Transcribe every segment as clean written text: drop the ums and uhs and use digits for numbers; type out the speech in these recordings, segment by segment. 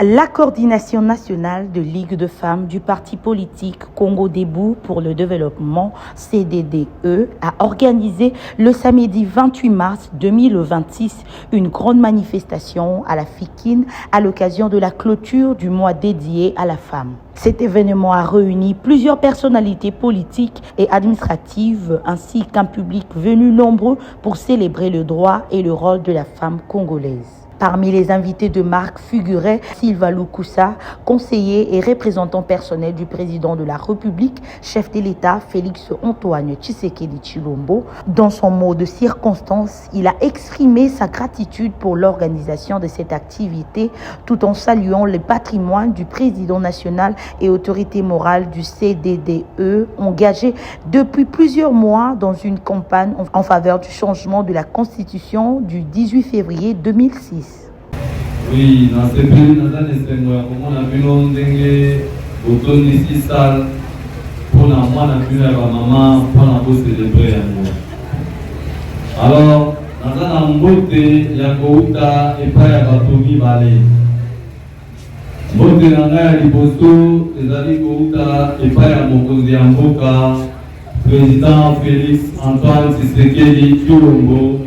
La coordination nationale de Ligue de femmes du parti politique Congo Debout pour le développement CDDE a organisé le samedi 28 mars 2026 une grande manifestation à la Fikine à l'occasion de la clôture du mois dédié à la femme. Cet événement a réuni plusieurs personnalités politiques et administratives ainsi qu'un public venu nombreux pour célébrer le droit et le rôle de la femme congolaise. Parmi les invités de marque figurait Sylva Lukusa, conseiller et représentant personnel du président de la République, chef de l'État Félix Antoine Tshisekedi Tshilombo. Dans son mot de circonstance, il a exprimé sa gratitude pour l'organisation de cette activité tout en saluant le patrimoine du président national et autorité morale du CDDE engagé depuis plusieurs mois dans une campagne en faveur du changement de la constitution du 18 février 2006. Oui, dans ce pays, nous avons vu autour d'ici salle pour la maman pour célébrer. Alors, nous avons voté Yakouta et pas Yakatomi Balé. Voté Nanga Liboso, Ezali Kouta et pas Yamokozi Amboka, président Félix Antoine Tshisekedi Tshilombo.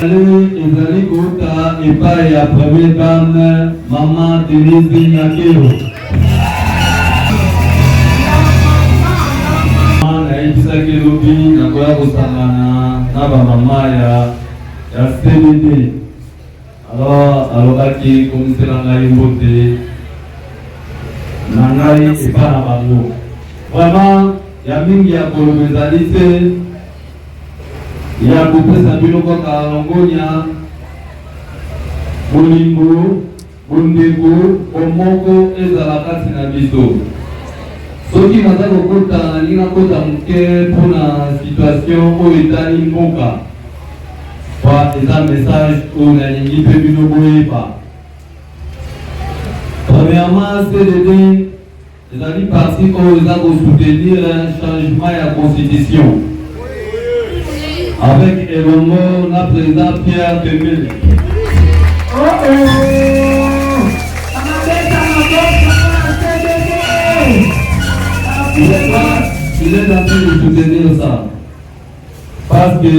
Ezali Kouta et pas la première dame, maman Denise Nakero. Naïbisa Kelobi, Nakoya Kosamana, Naba Mama ya CDD. Alors qui commissaire Nangaï Mbote, Nangaï et pas la bango. Vraiment, il y a mingi ya kolobezalite. Il y a beaucoup de gens qui ont Bolingo, Bondego, Omoko et Zalakati Nabiso. Ceux qui ont pour la situation où ils ont Moka. C'est un message où on a dit pas. Premièrement, CDD, ils ont dit parti où ils ont soutenir un changement de la constitution. Avec également la présidente Pierre Tembele. Il est en train de soutenir ça. Parce que,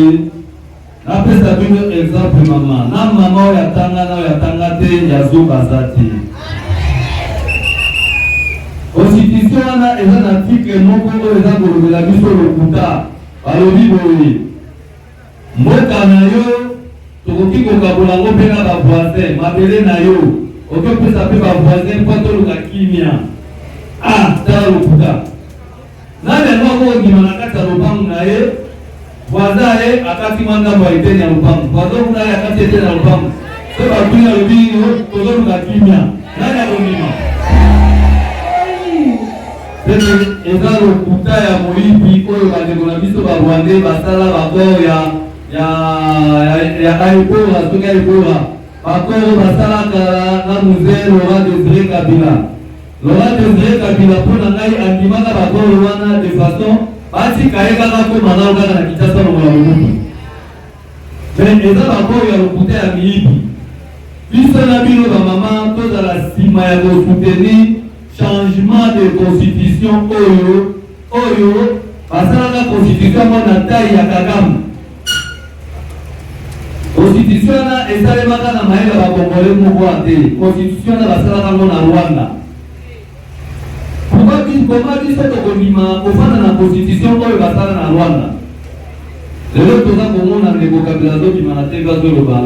la présidente exemple maman, na maman yatanga te yazo bazati. Constitution na est un article non pour les angles de la mission lokuta. Alobi boye. Mboka na yo tokoki kokabola ngo mpe na bavoisin mabele na yo okopesa mpe bavoisin mpo toluka kimia tala lokuta nani yango akokondima na kati ya lopango na ye voisin ye akati mwa ngambo ya eteni ya lopango voisin kuna ye akati eteni ya lopango mpe batuni alobi nini tozoluka kimia nani akondima eza lokuta ya moyibi oyo bandeko na biso barwandais basala bakor ya Aïbora, soki Aïbora, bakoro basalaka na musée Laurent Désiré Kabila. Laurent Désiré Kabila pour na ngai andimaka bakoro wana de façon batika ye kaka komana kaka na Kinshasa longola mobutu. Mais eza bakoro ya lokuta ya miyibi. Biso na bino bamama tozala nsima ya kosoutenir changement de constitution oyo basalaka constitution mo na taille ya Kagame. Constitution na esalemaka na mayele ya bakongole moko ate constitution na basalaka ngo na Rwanda. Pourquoi biso tokondima kofanda na constitution oyo basala na Rwanda? Lelo toza komona ndeko Kabila azobima na tembe azoloba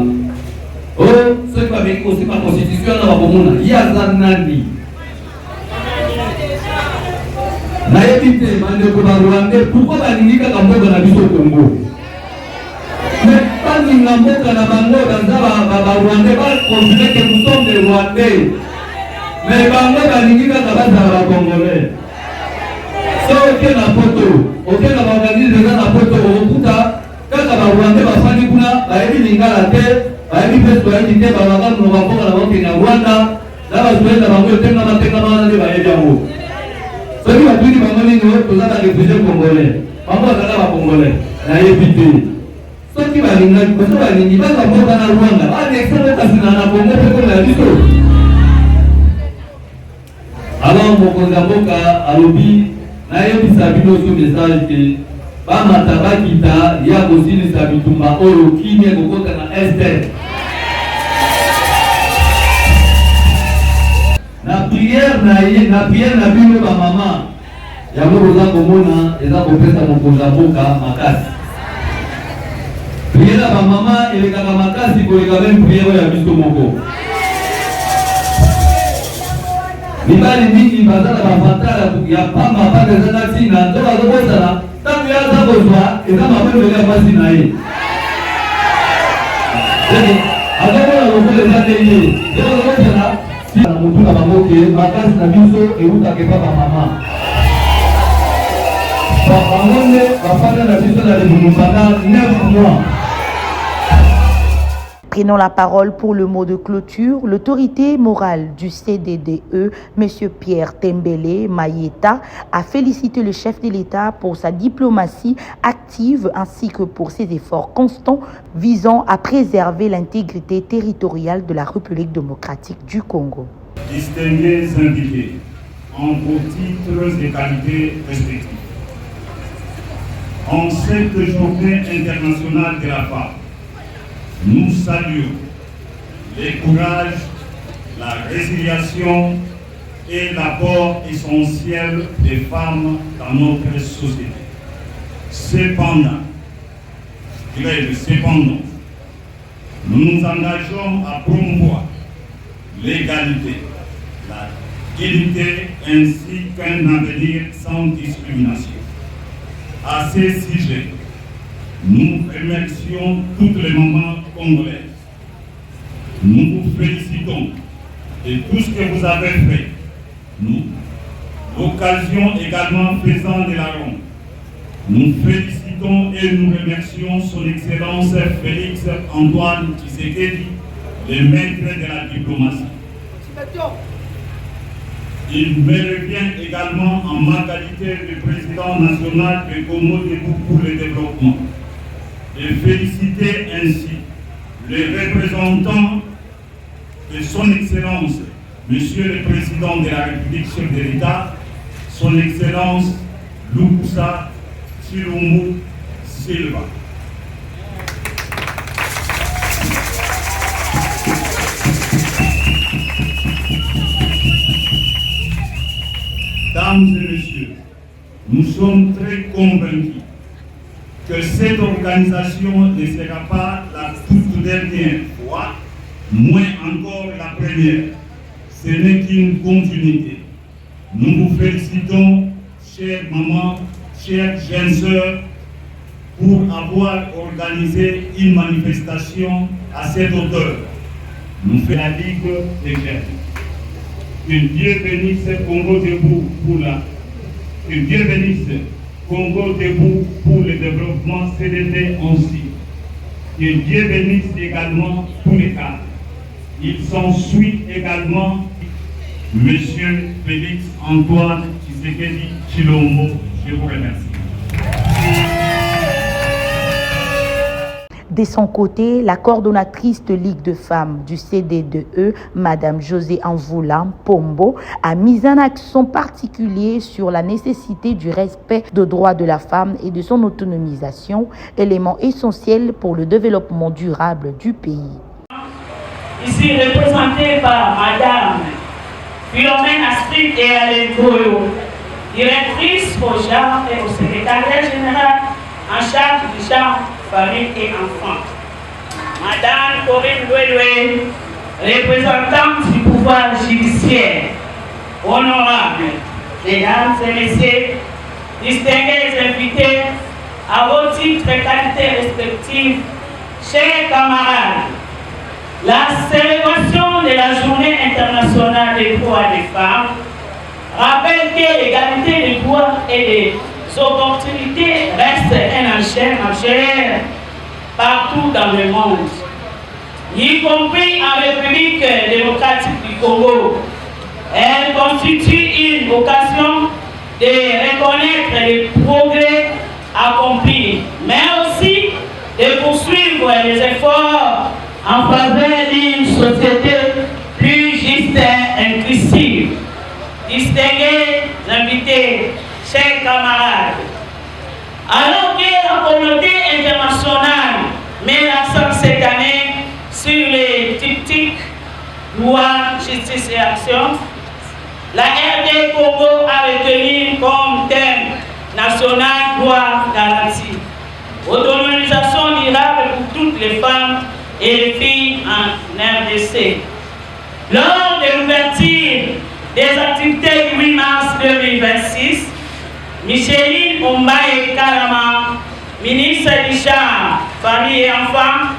soki babeki kosipa constitution na bakomona ye aza nani? Nayebi te bandeko barwandais pourquoi balingi kaka mboka na biso Congo? Mais pas ni la mboka na bango dans Rwandais pas considérer que nous sommes des Rwandais. Mais bango balingi kaka bazala Congolais. So ok na photo, ok na organisme na photo okuta kaka ba Rwandais bafandi kuna bayebi lingala te, bayebi peso bayebi te balaka no bango na bango na Rwanda, na bazoenda bango tenga na nde bayebi yango. So ki batuni bango nini tozala réfugié congolais. Bango bazala ba Congolais. Na yebi te. soki balinga koso balingi baza mboka na Rwanda banexe kasi na Kongo pe ko na biso. Alors mokonzi ya mboka alobi nayebisa bino so message ke bamata bakita ya kosilisa bitumba oyo kimia kokota na este. Na prière na bino ba mama yango boza komona eza kopesa mokonzi ya mboka makasi. Prière ba mama elekaka makasi koleka même prière ya biso moko. Mibali mingi bazala bafatala ya pamba pande zana tina ndoka zobosana tangu ya zabozwa eza mabelo ya basi na ye. Azobona lokole zane ye. Eza zobosana na mutu na bangoke makasi na biso euta ke papa mama. Bangonde bafana na biso na lebunu pendant 9 mois. Prenant la parole pour le mot de clôture, l'autorité morale du CDDE, M. Pierre Tembele Mayeta, a félicité le chef de l'État pour sa diplomatie active ainsi que pour ses efforts constants visant à préserver l'intégrité territoriale de la République démocratique du Congo. Distingués invités, en vos titres et qualités respectifs, en cette journée internationale de la femme, nous saluons le courage, la résiliation et l'apport essentiel des femmes dans notre société. Cependant, nous nous engageons à promouvoir l'égalité, la dignité ainsi qu'un avenir sans discrimination. À ce sujet, nous remercions toutes les mamans congolaises. Nous vous félicitons de tout ce que vous avez fait. Nous, l'occasion également faisant de la ronde, nous félicitons et nous remercions son Excellence Félix Antoine Tshisekedi, le maître de la diplomatie. Il me revient également en ma qualité de président national de Congo Debout pour le développement de féliciter ainsi les représentants de son Excellence, Monsieur le Président de la République, chef de l'État, son Excellence Lukusa Chilombo Silva. Mesdames et messieurs, nous sommes très convaincus que cette organisation ne sera pas la toute dernière fois, moins encore la première. Ce n'est qu'une continuité. Nous vous félicitons, chères mamans, chères jeunes sœurs, pour avoir organisé une manifestation à cette hauteur. Nous faisons la Ligue des jeunes. Que Dieu bénisse Congo Debout pour que Dieu bénisse Congo Debout pour le développement CDD aussi. Que Dieu bénisse également tous les cas. Il s'ensuit également Monsieur Félix Antoine Tshisekedi Chilombo. Je vous remercie. De son côté, la coordonnatrice de Ligue de femmes du CDDE, Madame José Anvoula Pombo, a mis un accent particulier sur la nécessité du respect des droits de la femme et de son autonomisation, élément essentiel pour le développement durable du pays. Ici représentée par Madame Philomène Astrid et Alain Goyo, directrice au genre et au secrétariat général en charge du genre, famille et enfants. Madame Corinne Loué, représentante du pouvoir judiciaire. Honorables, mesdames et messieurs, distingués invités à vos titres et qualités respectives, chers camarades, la célébration de la Journée internationale des droits des femmes rappelle que l'égalité des droits et des opportunités reste un enjeu majeur partout dans le monde, y compris en République démocratique du Congo. Elle constitue une occasion de reconnaître les progrès accomplis, mais aussi de poursuivre national met l'accent cette année sur les triptyques loi, justice et action. La RD Congo a retenu comme thème national droit garanti. Autonomisation durable pour toutes les femmes et les filles en RDC. Lors de l'ouverture des activités du 8 mars 2026, Micheline Ombaye Kalama, ministre du Genre, Famille et Enfants,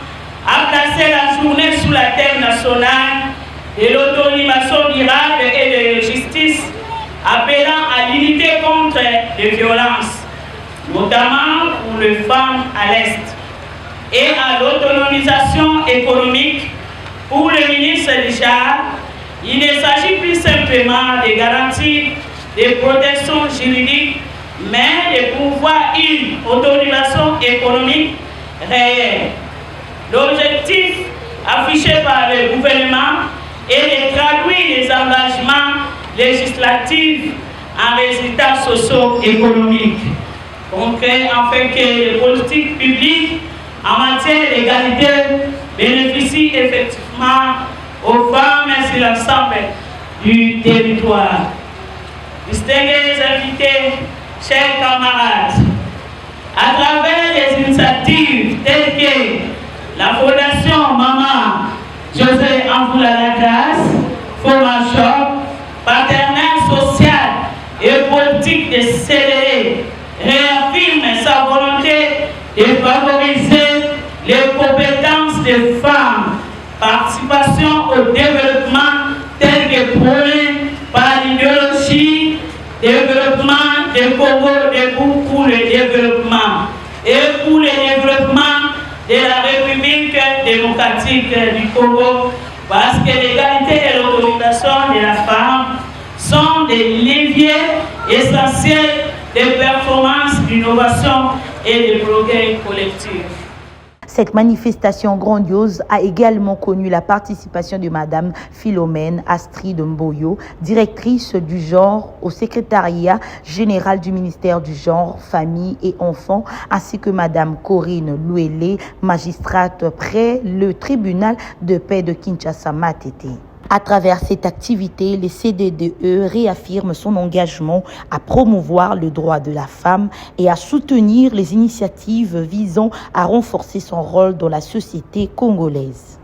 a placé la journée sous la thème nationale de l'autonomisation durable et de justice, appelant à l'unité contre les violences, notamment pour les femmes à l'Est, et à l'autonomisation économique. Pour le ministre du Genre, il ne s'agit plus simplement de garantir des protections juridiques, mais de pouvoir une autonomisation économique réelle. L'objectif affiché par le gouvernement est de traduire les engagements législatifs en résultats socio-économiques concrets afin que les politiques publiques en matière d'égalité bénéficient effectivement aux femmes sur l'ensemble du territoire. Distingués invités, chers camarades, à travers des initiatives telles que la Fondation Maman José Amboula la Grâce, Formation, partenaire social et politique de CDE, réaffirme sa volonté de favoriser les compétences des femmes, participation au développement tel que prôné par l'idéologie développement de Congo debout pour le développement et pour le développement de la République démocratique du Congo, parce que l'égalité et l'autonomisation de la femme sont des leviers essentiels de performance, d'innovation et de progrès collectif. Cette manifestation grandiose a également connu la participation de Madame Philomène Astrid Mboyo, directrice du genre au secrétariat général du ministère du Genre, Famille et Enfants, ainsi que Madame Corinne Louélé, magistrate près le tribunal de paix de Kinshasa-Matete. À travers cette activité, le CDDE réaffirme son engagement à promouvoir le droit de la femme et à soutenir les initiatives visant à renforcer son rôle dans la société congolaise.